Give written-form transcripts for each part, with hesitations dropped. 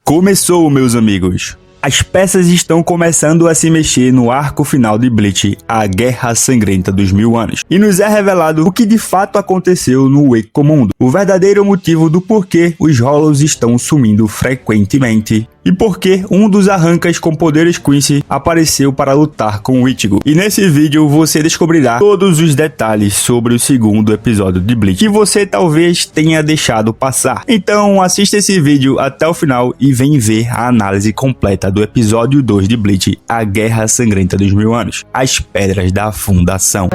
Começou, meus amigos! As peças estão começando a se mexer no arco final de Bleach, a Guerra Sangrenta dos 1000 anos. E nos é revelado o que de fato aconteceu no Wake Mundo, o verdadeiro motivo do porquê os Hollows estão sumindo frequentemente. E porque um dos arrancas com poderes Quincy apareceu para lutar com o Ichigo. E nesse vídeo você descobrirá todos os detalhes sobre o segundo episódio de Bleach, que você talvez tenha deixado passar. Então assista esse vídeo até o final e vem ver a análise completa do episódio 2 de Bleach, a Guerra Sangrenta dos 1000 anos, as Pedras da Fundação.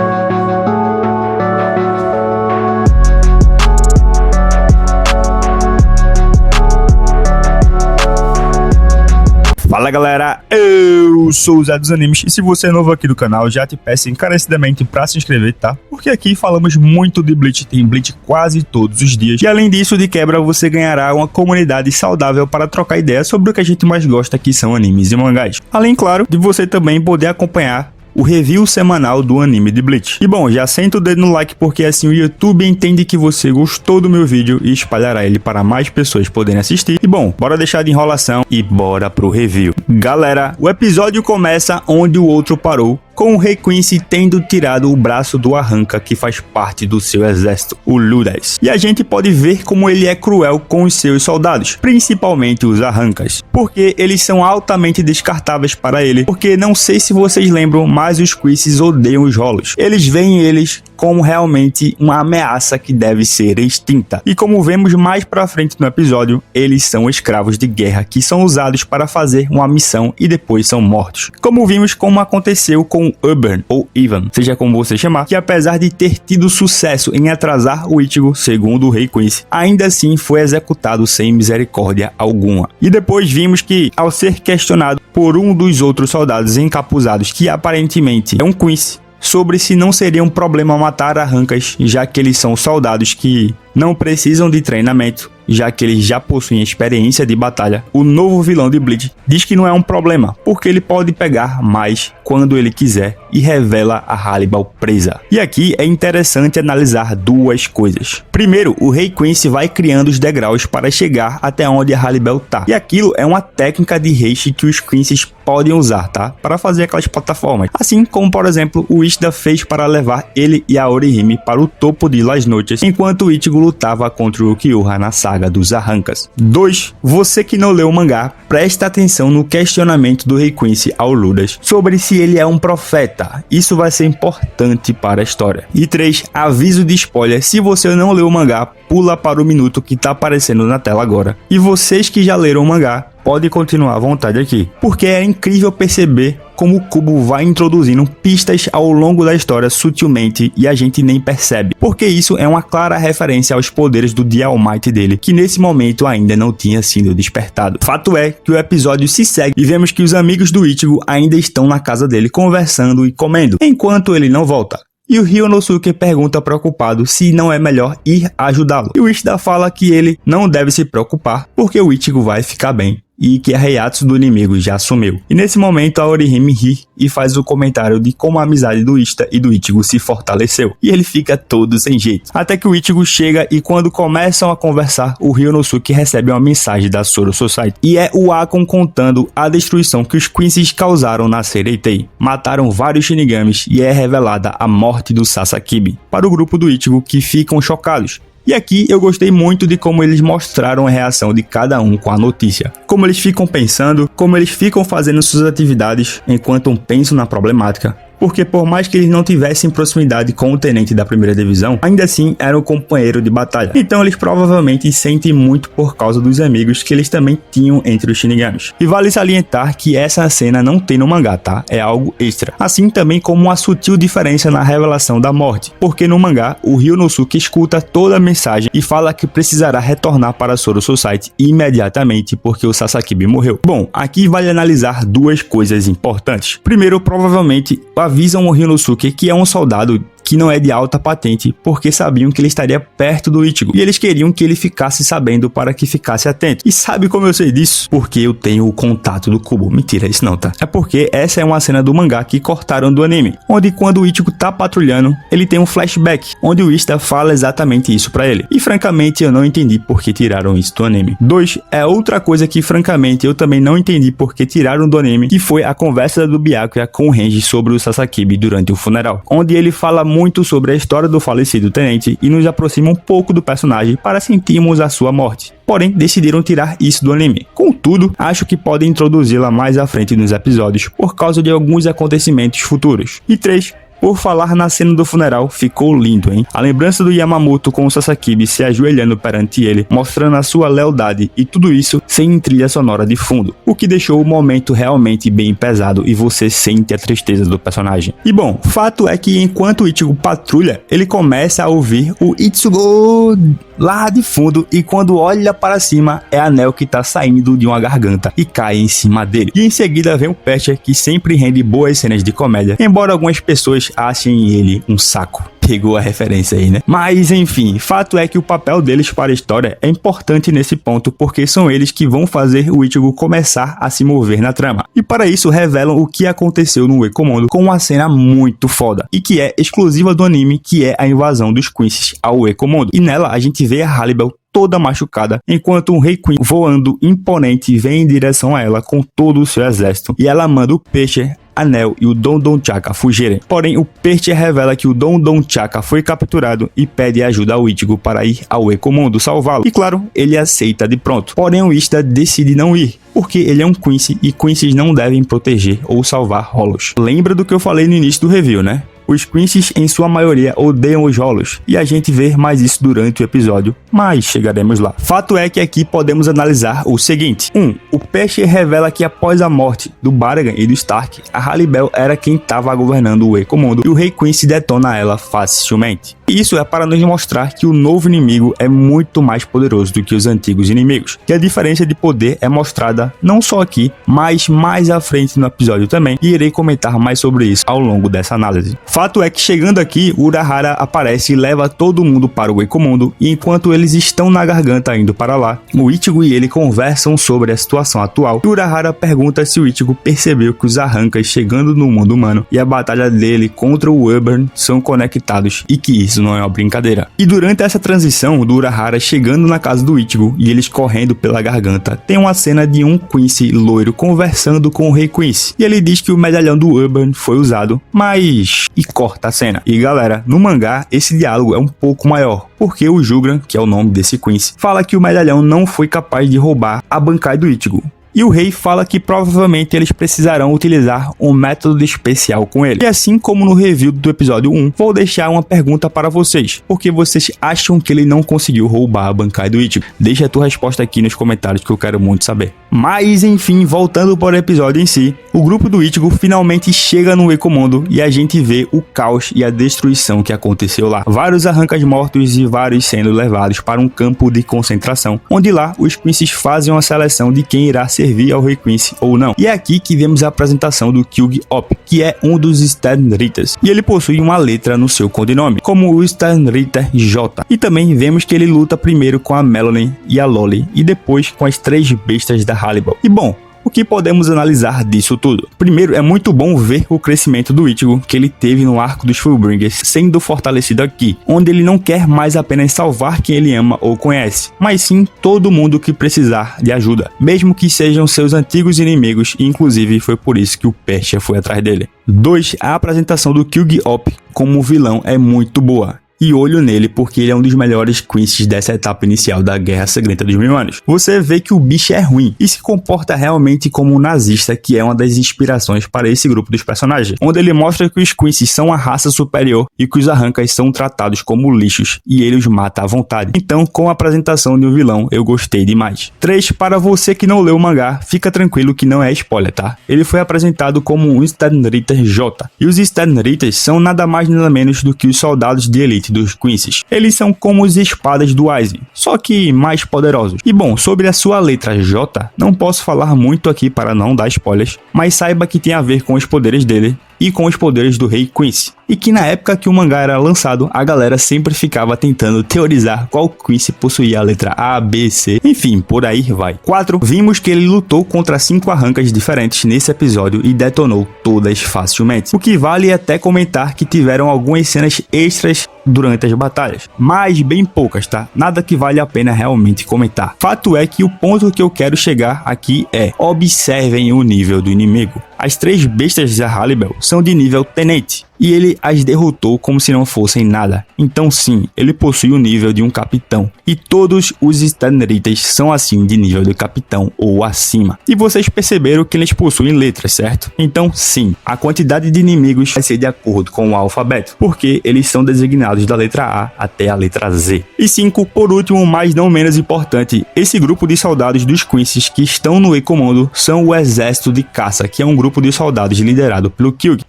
Fala galera, eu sou o Zé dos Animes e se você é novo aqui do canal, já te peço encarecidamente pra se inscrever, tá? Porque aqui falamos muito de Bleach, tem Bleach quase todos os dias. E além disso, de quebra, você ganhará uma comunidade saudável para trocar ideias sobre o que a gente mais gosta, que são animes e mangás. Além, claro, de você também poder acompanhar o review semanal do anime de Bleach. E bom, já senta o dedo no like porque assim o YouTube entende que você gostou do meu vídeo e espalhará ele para mais pessoas poderem assistir. E bom, bora deixar de enrolação e bora pro review. Galera, o episódio começa onde o outro parou, com o Rei Quincy tendo tirado o braço do Arranca que faz parte do seu exército, o Ludens. E a gente pode ver como ele é cruel com os seus soldados, principalmente os Arrancas, porque eles são altamente descartáveis para ele, porque não sei se vocês lembram, mas os Quincy's odeiam os Hollows. Eles veem eles como realmente uma ameaça que deve ser extinta. E como vemos mais pra frente no episódio, eles são escravos de guerra que são usados para fazer uma missão e depois são mortos. Como vimos como aconteceu com Auburn, ou Ivan, seja como você chamar, que apesar de ter tido sucesso em atrasar o Ichigo, segundo o Rei Quincy, ainda assim foi executado sem misericórdia alguma. E depois vimos que, ao ser questionado por um dos outros soldados encapuzados, que aparentemente é um Quincy, sobre se não seria um problema matar Arrancas, já que eles são soldados que não precisam de treinamento, já que eles já possuem experiência de batalha, o novo vilão de Bleach diz que não é um problema, porque ele pode pegar mais quando ele quiser e revela a Hannibal presa. E aqui é interessante analisar duas coisas. Primeiro, o Rei Quincy vai criando os degraus para chegar até onde a Hannibal tá. E aquilo é uma técnica de haste que os Quincy's podem usar, tá? Para fazer aquelas plataformas. Assim como, por exemplo, o Ishida fez para levar ele e a Orihime para o topo de Las Noches, enquanto o Ichigo lutava contra o Kyuubi na saga dos Arrancas. 2. Você que não leu o mangá, presta atenção no questionamento do Rei Quincy ao Ludens sobre se ele é um profeta. Isso vai ser importante para a história. E 3. Aviso de spoiler, se você não leu o mangá, pula para o minuto que tá aparecendo na tela agora. E vocês que já leram o mangá, pode continuar à vontade aqui, porque é incrível perceber como o Kubo vai introduzindo pistas ao longo da história sutilmente e a gente nem percebe, porque isso é uma clara referência aos poderes do The All Might dele, que nesse momento ainda não tinha sido despertado. Fato é que o episódio se segue e vemos que os amigos do Ichigo ainda estão na casa dele conversando e comendo, enquanto ele não volta. E o Ryonosuke pergunta preocupado se não é melhor ir ajudá-lo. E o Ishida fala que ele não deve se preocupar porque o Ichigo vai ficar bem e que a Heiatsu do inimigo já sumiu. E nesse momento a Orihime ri e faz o comentário de como a amizade do Ishida e do Ichigo se fortaleceu. E ele fica todo sem jeito. Até que o Ichigo chega e quando começam a conversar, o Ryonosuke recebe uma mensagem da Zoro Society. E é o Akon contando a destruição que os Quincy's causaram na Seireitei. Mataram vários Shinigamis e é revelada a morte do Sasakibe para o grupo do Ichigo, que ficam chocados. E aqui eu gostei muito de como eles mostraram a reação de cada um com a notícia. Como eles ficam pensando, como eles ficam fazendo suas atividades enquanto pensam na problemática. Porque por mais que eles não tivessem proximidade com o tenente da primeira divisão, ainda assim eram um companheiro de batalha. Então eles provavelmente sentem muito por causa dos amigos que eles também tinham entre os Shinigamis. E vale salientar que essa cena não tem no mangá, tá? É algo extra. Assim também como uma sutil diferença na revelação da morte. Porque no mangá, o Ryonosuke escuta toda a mensagem e fala que precisará retornar para a Zoro Society imediatamente porque o Sasakibe morreu. Bom, aqui vale analisar duas coisas importantes. Primeiro, provavelmente avisam o Ryonosuke que é um soldado que não é de alta patente, porque sabiam que ele estaria perto do Ichigo, e eles queriam que ele ficasse sabendo para que ficasse atento. E sabe como eu sei disso? Porque eu tenho o contato do Kubo. Mentira, isso não, tá? É porque essa é uma cena do mangá que cortaram do anime, onde quando o Ichigo tá patrulhando, ele tem um flashback, onde o Ista fala exatamente isso pra ele. E francamente eu não entendi por que tiraram isso do anime. 2. É outra coisa que francamente eu também não entendi por que tiraram do anime, que foi a conversa do Byakuya com o Renji sobre o Sasakibe durante o funeral, onde ele fala muito sobre a história do falecido tenente e nos aproxima um pouco do personagem para sentirmos a sua morte. Porém, decidiram tirar isso do anime. Contudo, acho que podem introduzi-la mais à frente nos episódios por causa de alguns acontecimentos futuros. E 3. Por falar na cena do funeral, ficou lindo, hein? A lembrança do Yamamoto com o Sasakibe se ajoelhando perante ele, mostrando a sua lealdade, e tudo isso sem trilha sonora de fundo, o que deixou o momento realmente bem pesado e você sente a tristeza do personagem. E bom, fato é que enquanto o Ichigo patrulha, ele começa a ouvir o Itsugo lá de fundo, e quando olha para cima é a Nel que tá saindo de uma garganta e cai em cima dele. E em seguida vem o Percha, que sempre rende boas cenas de comédia, embora algumas pessoas achem ele um saco. Pegou a referência aí, né? Mas enfim, fato é que o papel deles para a história é importante nesse ponto, porque são eles que vão fazer o Ichigo começar a se mover na trama. E para isso revelam o que aconteceu no Ecomondo com uma cena muito foda, e que é exclusiva do anime, que é a invasão dos Quincy's ao Ecomondo. E nela a gente vê a Haribel toda machucada, enquanto um Rei Queen voando imponente vem em direção a ela com todo o seu exército, e ela manda o Peixe, a Nel e o Don Don Chaka fugirem. Porém, o Peixe revela que o Don Don Chaka foi capturado e pede ajuda ao Ichigo para ir ao Ecomondo salvá-lo. E claro, ele aceita de pronto. Porém, o Ista decide não ir, porque ele é um Quincy e Quincy's não devem proteger ou salvar Hollows. Lembra do que eu falei no início do review, né? Os Quincy's, em sua maioria, odeiam os Hollows, e a gente vê mais isso durante o episódio, mas chegaremos lá. Fato é que aqui podemos analisar o seguinte. 1. O Peixe revela que após a morte do Baragan e do Stark, a Haribel era quem estava governando o Ecomondo, e o Rei Quincy detona ela facilmente. Isso é para nos mostrar que o novo inimigo é muito mais poderoso do que os antigos inimigos, que a diferença de poder é mostrada não só aqui, mas mais à frente no episódio também, e irei comentar mais sobre isso ao longo dessa análise. Fato é que chegando aqui, Urahara aparece e leva todo mundo para o Ecomondo, e enquanto eles estão na garganta indo para lá, o Ichigo e ele conversam sobre a situação atual, e Urahara pergunta se o Ichigo percebeu que os arrancas chegando no mundo humano e a batalha dele contra o Urban são conectados, e que isso não é uma brincadeira. E durante essa transição do Urahara chegando na casa do Ichigo e eles correndo pela garganta, tem uma cena de um Quincy loiro conversando com o Rei Quincy, e ele diz que o medalhão do Urban foi usado, mas... e corta a cena. E galera, no mangá esse diálogo é um pouco maior, porque o Jugran, que é o nome desse Quincy, fala que o medalhão não foi capaz de roubar a Bankai do Ichigo. E o rei fala que provavelmente eles precisarão utilizar um método especial com ele. E assim como no review do episódio 1, vou deixar uma pergunta para vocês. Por que vocês acham que ele não conseguiu roubar a Bankai do Ichigo? Deixa a tua resposta aqui nos comentários que eu quero muito saber. Mas enfim, voltando para o episódio em si, o grupo do Ichigo finalmente chega no Ecomondo e a gente vê o caos e a destruição que aconteceu lá. Vários arrancas mortos e vários sendo levados para um campo de concentração, onde lá os Quincy's fazem uma seleção de quem irá servir ao Rei Quincy ou não. E é aqui que vemos a apresentação do Kyugi-Op, que é um dos Sternritters, e ele possui uma letra no seu codinome, como o Sternritter J. E também vemos que ele luta primeiro com a Melanie e a Loli, e depois com as 3 bestas da Haribel. E bom, o que podemos analisar disso tudo? Primeiro, é muito bom ver o crescimento do Ichigo que ele teve no arco dos Fullbringers sendo fortalecido aqui, onde ele não quer mais apenas salvar quem ele ama ou conhece, mas sim todo mundo que precisar de ajuda, mesmo que sejam seus antigos inimigos, e inclusive foi por isso que o Persia foi atrás dele. 2. A apresentação do Kyugi-Op como vilão é muito boa. E olho nele porque ele é um dos melhores Quincy's dessa etapa inicial da Guerra Sangrenta dos Mil Anos. Você vê que o bicho é ruim e se comporta realmente como um nazista, que é uma das inspirações para esse grupo dos personagens, onde ele mostra que os Quincy's são a raça superior e que os arrancas são tratados como lixos e ele os mata à vontade. Então, com a apresentação de um vilão, eu gostei demais. 3. Para você que não leu o mangá, fica tranquilo que não é spoiler, tá? Ele foi apresentado como um Sternritter J. E os Sternritters são nada mais nada menos do que os soldados de elite dos Quincy's. Eles são como os espadas do Aizen, só que mais poderosos. E bom, sobre a sua letra J, não posso falar muito aqui para não dar spoilers, mas saiba que tem a ver com os poderes dele, e com os poderes do Rei Quincy. E que na época que o mangá era lançado, a galera sempre ficava tentando teorizar qual Quincy possuía a letra A, B, C, enfim, por aí vai. 4. Vimos que ele lutou contra 5 arrancas diferentes nesse episódio e detonou todas facilmente. O que vale até comentar que tiveram algumas cenas extras durante as batalhas, mas bem poucas, tá? Nada que vale a pena realmente comentar. Fato é que o ponto que eu quero chegar aqui é: observem o nível do inimigo. As 3 bestas de Harribel são de nível Tenente, e ele as derrotou como se não fossem nada. Então sim, ele possui o nível de um capitão, e todos os Stanritas são assim de nível de capitão ou acima. E vocês perceberam que eles possuem letras, certo? Então sim, a quantidade de inimigos vai ser de acordo com o alfabeto, porque eles são designados da letra A até a letra Z. E 5, por último, mas não menos importante, esse grupo de soldados dos Quincy's que estão no E-Comando são o Exército de Caça, que é um grupo de soldados liderado pelo Kyuubi.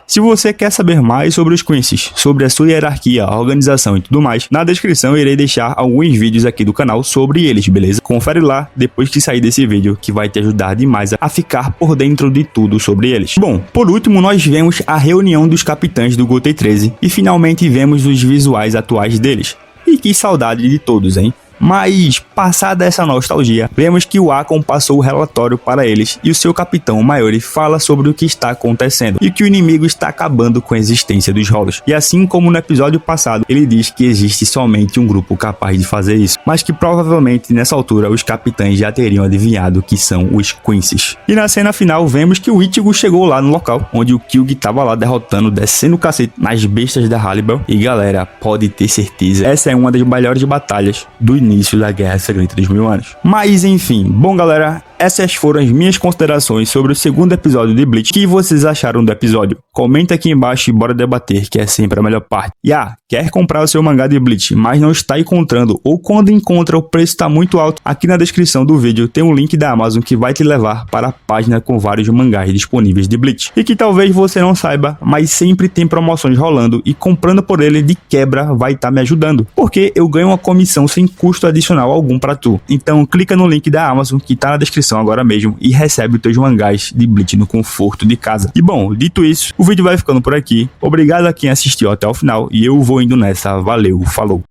Se você quer saber mais sobre os Quincy's, sobre a sua hierarquia, a organização e tudo mais, na descrição eu irei deixar alguns vídeos aqui do canal sobre eles, beleza? Confere lá depois que sair desse vídeo, que vai te ajudar demais a ficar por dentro de tudo sobre eles. Bom, por último nós vemos a reunião dos capitães do Gotei 13 e finalmente vemos os visuais atuais deles. E que saudade de todos, hein? Mas, passada essa nostalgia, vemos que o Akon passou o relatório para eles e o seu capitão, o Mayuri, fala sobre o que está acontecendo e que o inimigo está acabando com a existência dos Hollows. E assim como no episódio passado, ele diz que existe somente um grupo capaz de fazer isso, mas que provavelmente nessa altura os capitães já teriam adivinhado que são os Quincy's. E na cena final vemos que o Ichigo chegou lá no local, onde o Kyuubi estava lá derrotando, descendo o cacete nas bestas da Harribel. E galera, pode ter certeza, essa é uma das melhores batalhas do início da Guerra Secreta dos 1000 anos. Mas enfim, bom galera, essas foram as minhas considerações sobre o segundo episódio de Bleach. O que vocês acharam do episódio? Comenta aqui embaixo e bora debater, que é sempre a melhor parte. E quer comprar o seu mangá de Bleach, mas não está encontrando, ou quando encontra o preço está muito alto? Aqui na descrição do vídeo tem um link da Amazon que vai te levar para a página com vários mangás disponíveis de Bleach. E que talvez você não saiba, mas sempre tem promoções rolando e comprando por ele de quebra vai estar me ajudando, porque eu ganho uma comissão sem custo adicional algum para tu. Então clica no link da Amazon que tá na descrição agora mesmo e recebe os teus mangás de Bleach no conforto de casa. E bom, dito isso, o vídeo vai ficando por aqui. Obrigado a quem assistiu até o final e eu vou indo nessa. Valeu, falou!